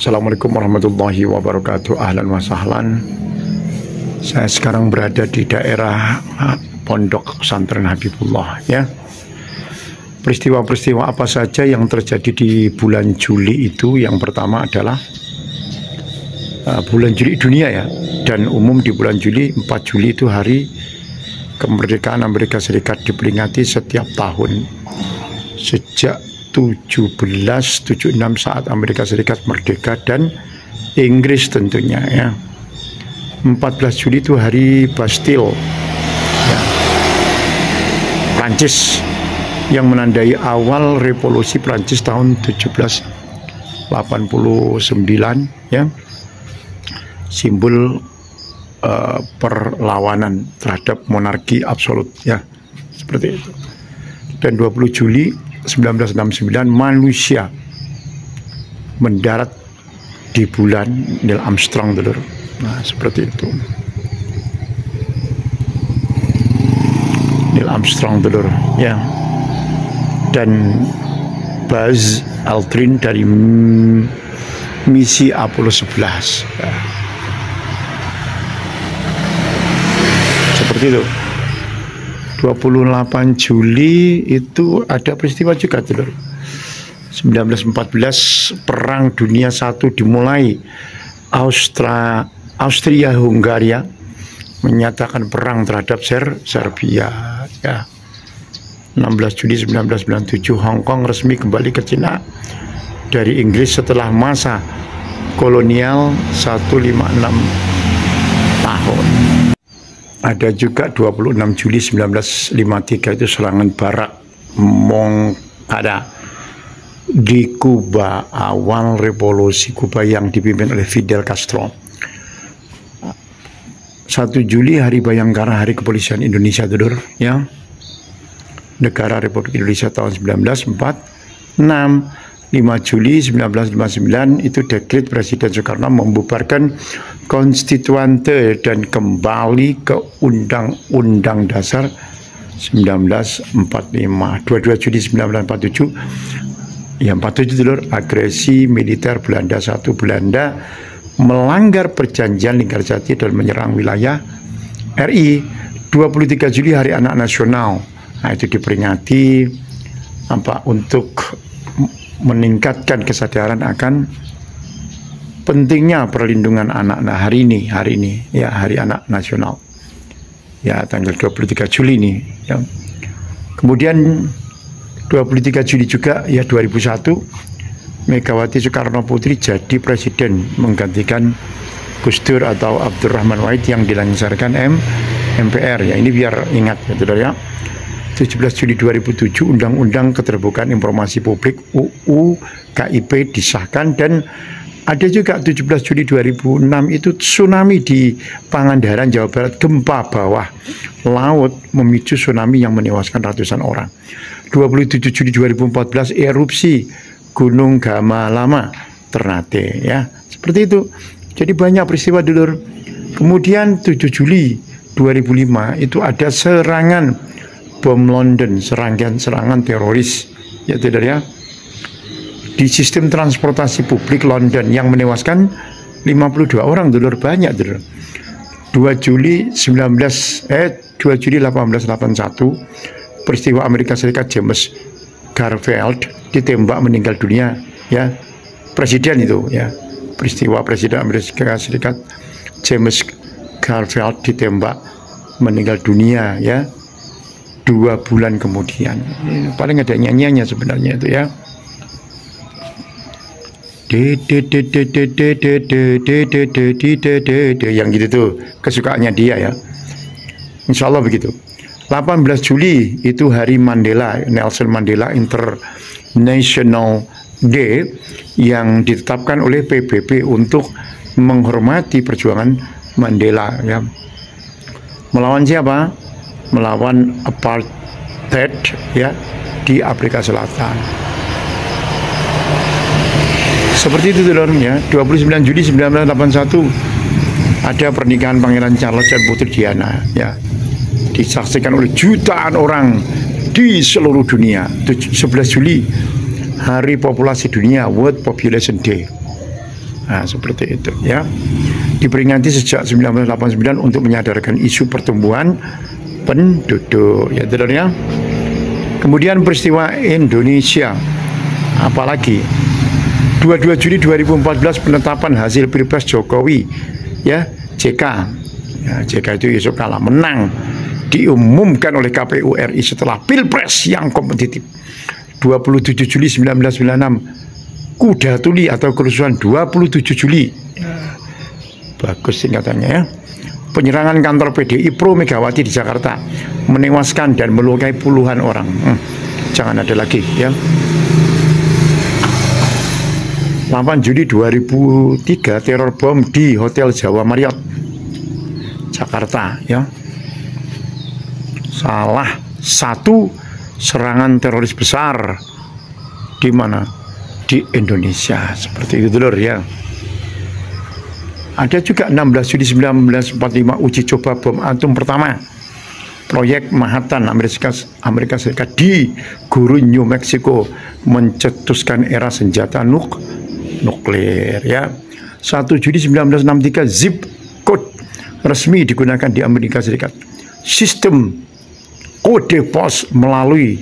Assalamualaikum warahmatullahi wabarakatuh. Ahlan wa sahlan. Saya sekarang berada di daerah Pondok Pesantren Habibullah, ya. Peristiwa-peristiwa apa saja yang terjadi di bulan Juli itu? Yang pertama adalah bulan Juli dunia, ya. Dan umum di bulan Juli, 4 Juli itu hari kemerdekaan Amerika Serikat diperingati setiap tahun sejak 1776 saat Amerika Serikat merdeka dan Inggris tentunya, ya. 14 Juli itu hari Bastille, ya, Prancis, yang menandai awal revolusi Prancis tahun 1789, ya, simbol perlawanan terhadap monarki absolut, ya, seperti itu. Dan 20 Juli 1969 manusia mendarat di bulan, Neil Armstrong, dulur. Nah, seperti itu. Neil Armstrong, dulur, ya. Dan Buzz Aldrin dari misi Apollo 11. Ya. Seperti itu. 28 Juli itu ada peristiwa juga, dulur. 1914 Perang Dunia I dimulai. Austria-Hungaria menyatakan perang terhadap Serbia, ya. 16 Juli 1997 Hong Kong resmi kembali ke Cina dari Inggris setelah masa kolonial 156 tahun. Ada juga 26 Juli 1953 itu serangan Barak Moncada di Kuba, awal revolusi Kuba yang dipimpin oleh Fidel Castro. 1 Juli Hari Bayangkara, Hari Kepolisian Indonesia, dulur, ya. Negara Republik Indonesia tahun 1946. 5 Juli 1959 itu dekret Presiden Soekarno membubarkan konstituante dan kembali ke Undang-Undang Dasar 1945. 22 Juli 1947, ya, 47, dulur, agresi militer Belanda 1. Belanda melanggar perjanjian Linggarjati dan menyerang wilayah RI. 23 Juli Hari Anak Nasional. Nah, itu diperingati untuk meningkatkan kesadaran akan pentingnya perlindungan anak. Nah, hari ini, ya, Hari Anak Nasional, ya, tanggal 23 Juli ini, ya. Kemudian 23 Juli juga, ya, 2001 Megawati Soekarno Putri jadi presiden menggantikan Gus Dur atau Abdurrahman Wahid yang dilancarkan MPR, ya. Ini biar ingat, ya, saudara, ya. 17 Juli 2007 Undang-Undang Keterbukaan Informasi Publik UU KIP disahkan. Dan ada juga 17 Juli 2006 itu tsunami di Pangandaran, Jawa Barat. Gempa bawah laut memicu tsunami yang menewaskan ratusan orang. 27 Juli 2014 erupsi Gunung Gamalama Ternate, ya, seperti itu. Jadi banyak peristiwa, dulur. Kemudian 7 Juli 2005 itu ada serangan bom London, serangan teroris, ya, tidak, ya, di sistem transportasi publik London yang menewaskan 52 orang, dulur, banyak, dulur. 2 Juli 1881 peristiwa Amerika Serikat James Garfield ditembak meninggal dunia, ya, presiden itu, ya, peristiwa Presiden Amerika Serikat James Garfield ditembak meninggal dunia, ya, 2 bulan kemudian. Paling ada nyanyiannya sebenarnya itu, ya. Yang gitu tuh kesukaannya dia, ya. Insya Allah begitu. 18 Juli itu Hari Mandela, Nelson Mandela International Day, yang ditetapkan oleh PBB untuk menghormati perjuangan Mandela, ya. Melawan siapa? Melawan apartheid, ya, di Afrika Selatan. Seperti itu, dulur, ya. 29 Juli 1981 ada pernikahan Pangeran Charles dan Putri Diana, ya, disaksikan oleh jutaan orang di seluruh dunia. 11 Juli Hari Populasi Dunia, World Population Day. Nah, seperti itu ya. Diperingati sejak 1989 untuk menyadarkan isu pertumbuhan penduduk ya, Saudara ya. Kemudian peristiwa Indonesia, apalagi 22 Juli 2014 penetapan hasil Pilpres Jokowi ya, JK. Ya, JK itu Yusuf Kala menang, diumumkan oleh KPU RI setelah Pilpres yang kompetitif. 27 Juli 1996 Kuda Tuli atau kerusuhan 27 Juli. Bagus singkatannya ya. Penyerangan kantor PDI Pro Megawati di Jakarta menewaskan dan melukai puluhan orang. Jangan ada lagi ya. 8 Juli 2003 teror bom di Hotel Jawa Marriott Jakarta ya. Salah satu serangan teroris besar di mana? Di Indonesia. Seperti itu dulur ya. Ada juga 16 Juli 1945 uji coba bom atom pertama proyek Manhattan Amerika Serikat di Guru New Mexico, mencetuskan era senjata nuklir ya. 1 Juli 1963 zip code resmi digunakan di Amerika Serikat. Sistem kode pos mulai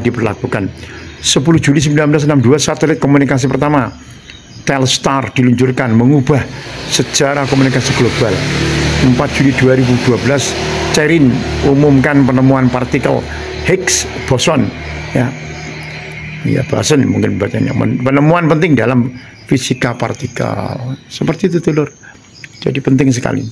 diberlakukan. 10 Juli 1962 satelit komunikasi pertama Telstar diluncurkan, mengubah sejarah komunikasi global. 4 Juli 2012 CERN umumkan penemuan partikel Higgs boson ya. Ya, boson mungkin bacanya, penemuan penting dalam fisika partikel. Seperti itu dulur. Jadi penting sekali.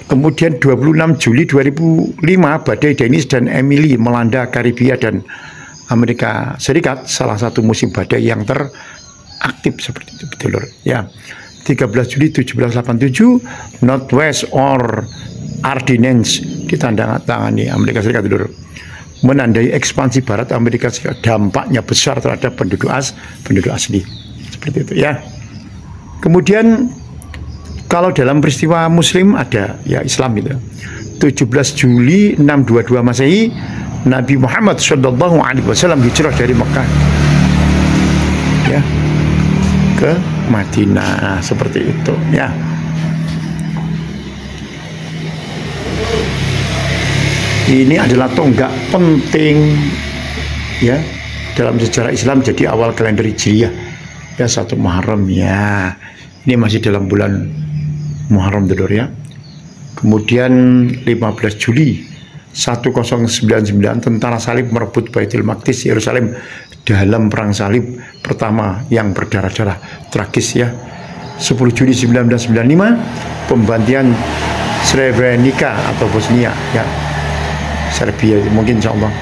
Kemudian 26 Juli 2005 badai Dennis dan Emily melanda Karibia dan Amerika Serikat, salah satu musim badai yang teraktif seperti itu dulur ya. 13 Juli 1787 Northwest Ordinance ditandangani Amerika Serikat dulur, menandai ekspansi barat Amerika Serikat, dampaknya besar terhadap penduduk asli seperti itu ya. Kemudian kalau dalam peristiwa Muslim ada ya Islam itu. 17 Juli 622 Masehi Nabi Muhammad Shallallahu Alaihi Wasallam hijrah dari Mekah ya ke Madinah, seperti itu ya. Ini adalah tonggak penting ya dalam sejarah Islam. Jadi awal kalender Hijriah ya 1 Muharram ya. Ini masih dalam bulan Muharram dulur ya. Kemudian 15 Juli 1099 tentara salib merebut Baitul Maqdis Yerusalem dalam perang salib pertama yang berdarah-darah tragis ya. 10 Juli 1995 pembantian Srebrenica atau Bosnia ya, Serbia mungkin insyaallah.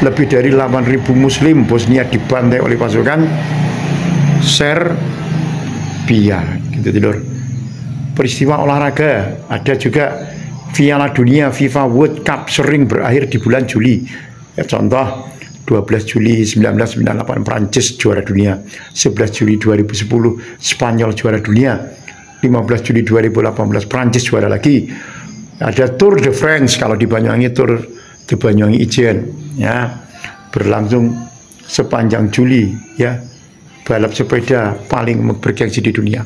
Lebih dari 8.000 muslim Bosnia dibantai oleh pasukan Serbia gitu dulur. Peristiwa olahraga ada juga Piala Dunia FIFA World Cup sering berakhir di bulan Juli ya, contoh 12 Juli 1998 Prancis juara dunia, 11 Juli 2010 Spanyol juara dunia, 15 Juli 2018 Prancis juara lagi. Ada Tour de France kalau di Banyuwangi, Tour de Banyuwangi Ijen ya, berlangsung sepanjang Juli ya, balap sepeda paling bergengsi di dunia.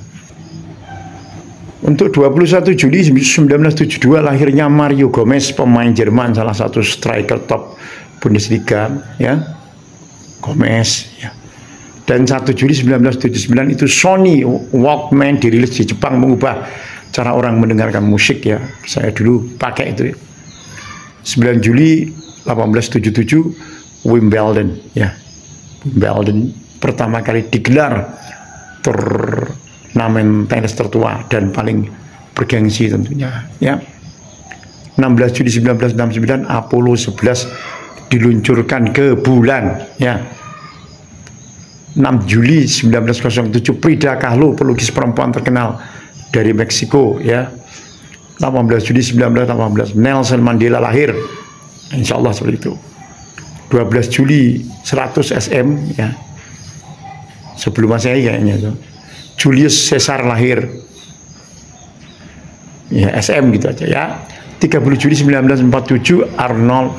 Untuk 21 Juli 1972 lahirnya Mario Gomez, pemain Jerman, salah satu striker top Bundesliga ya, Gomez ya. Dan 1 Juli 1979 itu Sony Walkman dirilis di Jepang, mengubah cara orang mendengarkan musik ya. Saya dulu pakai itu ya. 9 Juli 1877 Wimbledon ya. Wimbledon pertama kali digelar, turnamen tenis tertua dan paling bergengsi tentunya ya. 16 Juli 1969 Apollo 11 diluncurkan ke bulan ya. 6 Juli 1907 Frida Kahlo, pelukis perempuan terkenal dari Meksiko ya. 18 Juli 1918 Nelson Mandela lahir, insyaallah seperti itu. 12 Juli 100 SM ya, sebelum Masehi kayaknya itu. Julius Caesar lahir ya, SM gitu aja ya. 30 Juli 1947 Arnold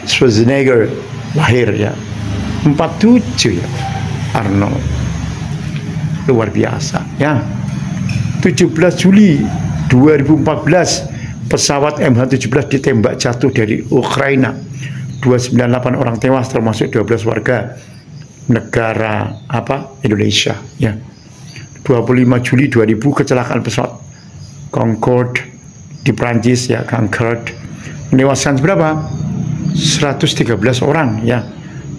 Schwarzenegger lahir ya. 47 ya. Arnold. Luar biasa ya. 17 Juli 2014 pesawat MH17 ditembak jatuh dari Ukraina. 298 orang tewas termasuk 12 warga negara Indonesia ya. 25 Juli 2000 kecelakaan pesawat Concorde di Prancis ya, Concorde menewaskan berapa? 113 orang ya.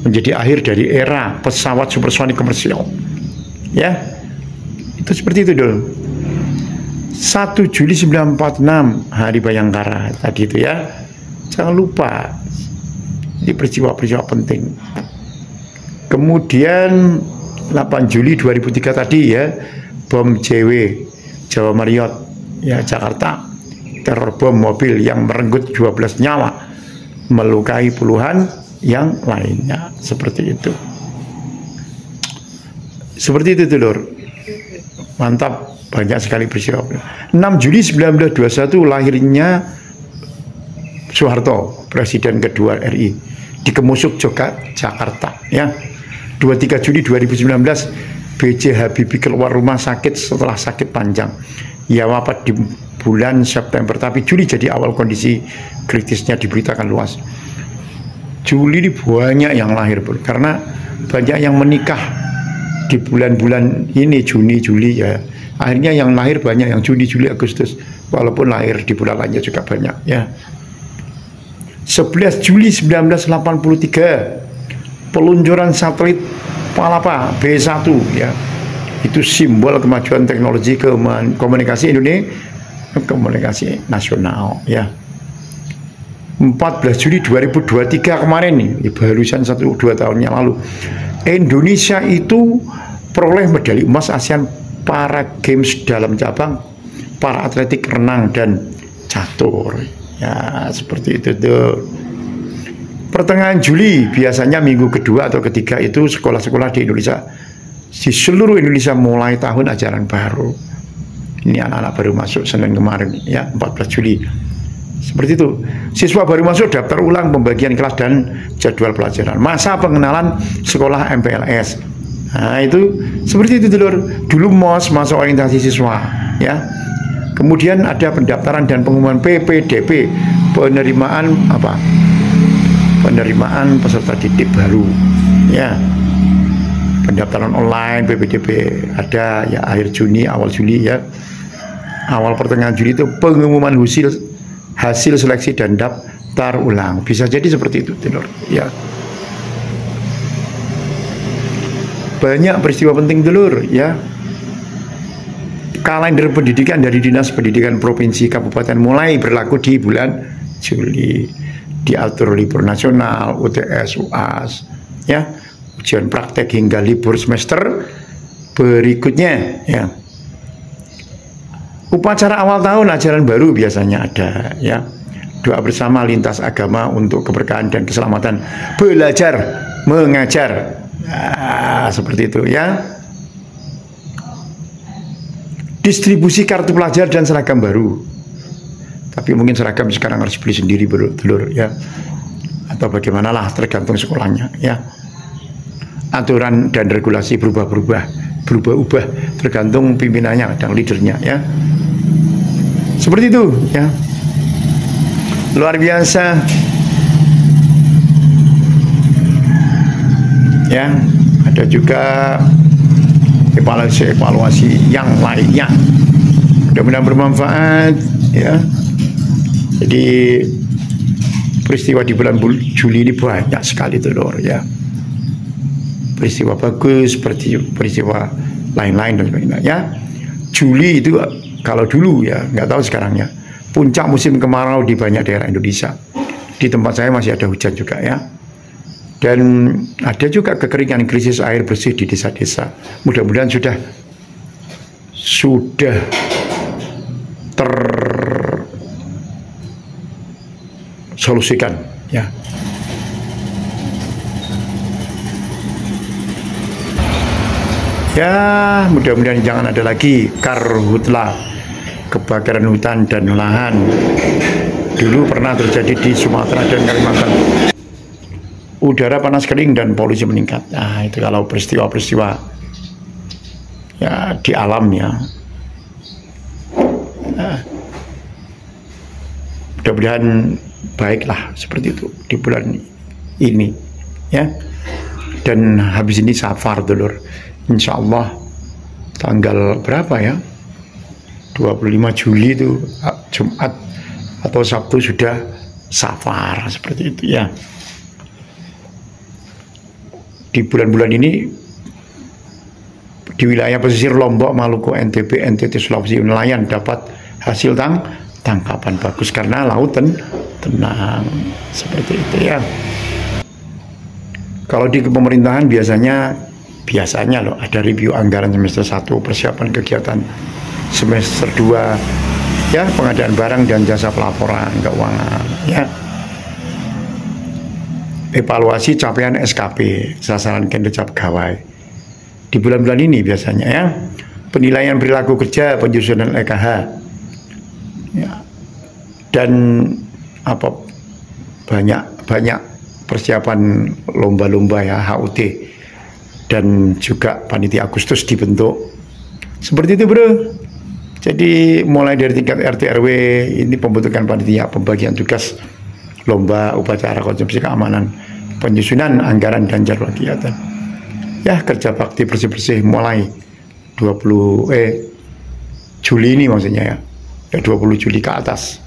Menjadi akhir dari era pesawat supersonik komersial ya. Itu seperti itu dulu. 1 Juli 1946 Hari Bayangkara tadi itu ya. Jangan lupa, ini peristiwa-peristiwa penting. Kemudian 8 Juli 2003 tadi ya, bom JW Jawa Marriott ya, Jakarta, teror bom mobil yang merenggut 12 nyawa, melukai puluhan yang lainnya. Seperti itu. Seperti itu dulur. Mantap, banyak sekali peristiwa. 6 Juli 1921 lahirnya Soeharto, Presiden kedua RI, di Kemusuk, Jakarta ya. 23 Juli 2019 B.J. Habibie keluar rumah sakit setelah sakit panjang. Ia wafat di bulan September, tapi Juli jadi awal kondisi kritisnya diberitakan luas. Juli ini banyak yang lahir, bro, karena banyak yang menikah di bulan-bulan ini, Juni, Juli ya. Akhirnya yang lahir banyak, yang Juni, Juli, Agustus. Walaupun lahir di bulan lainnya juga banyak ya. 11 Juli 1983 peluncuran satelit Palapa B1 ya. Itu simbol kemajuan teknologi komunikasi Indonesia, komunikasi nasional ya. 14 Juli 2023 kemarin nih, barusan 1-2 tahun yang lalu, Indonesia itu peroleh medali emas ASEAN Para Games dalam cabang para atletik renang dan catur ya. Seperti itu tuh. Pertengahan Juli biasanya minggu kedua atau ketiga itu sekolah-sekolah di Indonesia, di seluruh Indonesia mulai tahun ajaran baru. Ini anak-anak baru masuk Senin kemarin ya, 14 Juli. Seperti itu. Siswa baru masuk daftar ulang pembagian kelas dan jadwal pelajaran. Masa pengenalan sekolah MPLS. Nah, itu seperti itu dulur. Dulu MOS, masa orientasi siswa ya. Kemudian ada pendaftaran dan pengumuman PPDB, penerimaan penerimaan peserta didik baru ya. Pendaftaran online PPDB ada ya, akhir Juni awal Juli ya. Awal pertengahan Juli itu pengumuman hasil seleksi dan daftar ulang. Bisa jadi seperti itu dulur ya. Banyak peristiwa penting dulur ya. Kalender pendidikan dari Dinas Pendidikan Provinsi Kabupaten mulai berlaku di bulan Juli. Diatur libur nasional, UTS, UAS ya, ujian praktek hingga libur semester berikutnya ya. Upacara awal tahun ajaran baru biasanya ada ya. Doa bersama lintas agama untuk keberkahan dan keselamatan belajar mengajar. Nah, seperti itu ya. Distribusi kartu pelajar dan seragam baru. Tapi mungkin seragam sekarang harus beli sendiri, dulur ya. Atau bagaimanalah, tergantung sekolahnya ya. Aturan dan regulasi berubah-ubah tergantung pimpinannya dan leadernya ya. Seperti itu ya. Luar biasa ya. Ada juga evaluasi yang lainnya. Mudah-mudahan bermanfaat ya. Jadi peristiwa di bulan Juli ini banyak sekali dulur ya. Peristiwa bagus, seperti peristiwa lain-lain dan sebagainya ya. Juli itu kalau dulu ya, nggak tahu sekarang ya, puncak musim kemarau di banyak daerah Indonesia. Di tempat saya masih ada hujan juga ya. Dan ada juga kekeringan, krisis air bersih di desa-desa. Mudah-mudahan sudah tersolusikan ya. Ya, mudah-mudahan jangan ada lagi karhutla, kebakaran hutan dan lahan. Dulu pernah terjadi di Sumatera dan Kalimantan udara panas kering dan polusi meningkat. Nah, itu kalau peristiwa-peristiwa ya di alam ya. Nah, mudah-mudahan baiklah seperti itu di bulan ini ya. Dan habis ini Safar dulur, insya Allah tanggal berapa ya, 25 Juli itu Jumat atau Sabtu sudah Safar seperti itu ya. Di bulan-bulan ini di wilayah pesisir Lombok, Maluku, NTB, NTT, Sulawesi, nelayan dapat hasil tangkapan bagus karena laut tenang seperti itu ya. Kalau di pemerintahan biasanya loh ada review anggaran semester 1, persiapan kegiatan semester 2 ya, pengadaan barang dan jasa pelaporan keuangan ya, evaluasi capaian SKP sasaran kinerja pegawai di bulan-bulan ini biasanya ya, penilaian perilaku kerja, penyusunan EKH ya, dan apa banyak persiapan lomba-lomba ya, HUT, dan juga panitia Agustus dibentuk seperti itu bro. Jadi mulai dari tingkat RT RW ini pembentukan panitia, pembagian tugas, lomba, upacara, konsumsi keamanan, penyusunan anggaran dan jadwal kegiatan ya, kerja bakti bersih-bersih mulai 20 Juli ini maksudnya ya 20 Juli ke atas.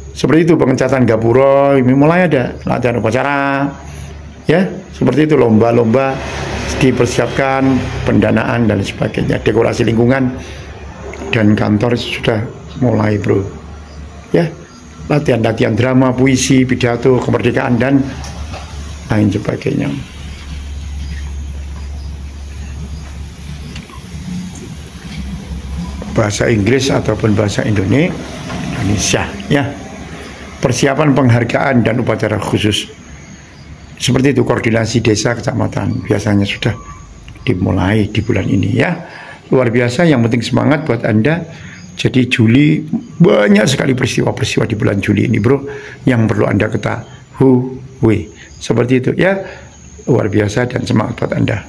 Seperti itu, pengecatan gapura ini mulai ada, latihan upacara ya, seperti itu, lomba-lomba dipersiapkan, pendanaan dan sebagainya, dekorasi lingkungan dan kantor sudah mulai bro ya, latihan drama, puisi, pidato, kemerdekaan dan lain sebagainya. Bahasa Inggris ataupun bahasa Indonesia ya. Persiapan penghargaan dan upacara khusus seperti itu, koordinasi desa kecamatan biasanya sudah dimulai di bulan ini ya. Luar biasa, yang penting semangat buat Anda. Jadi Juli banyak sekali peristiwa-peristiwa di bulan Juli ini bro yang perlu Anda ketahui seperti itu ya. Luar biasa dan semangat buat Anda.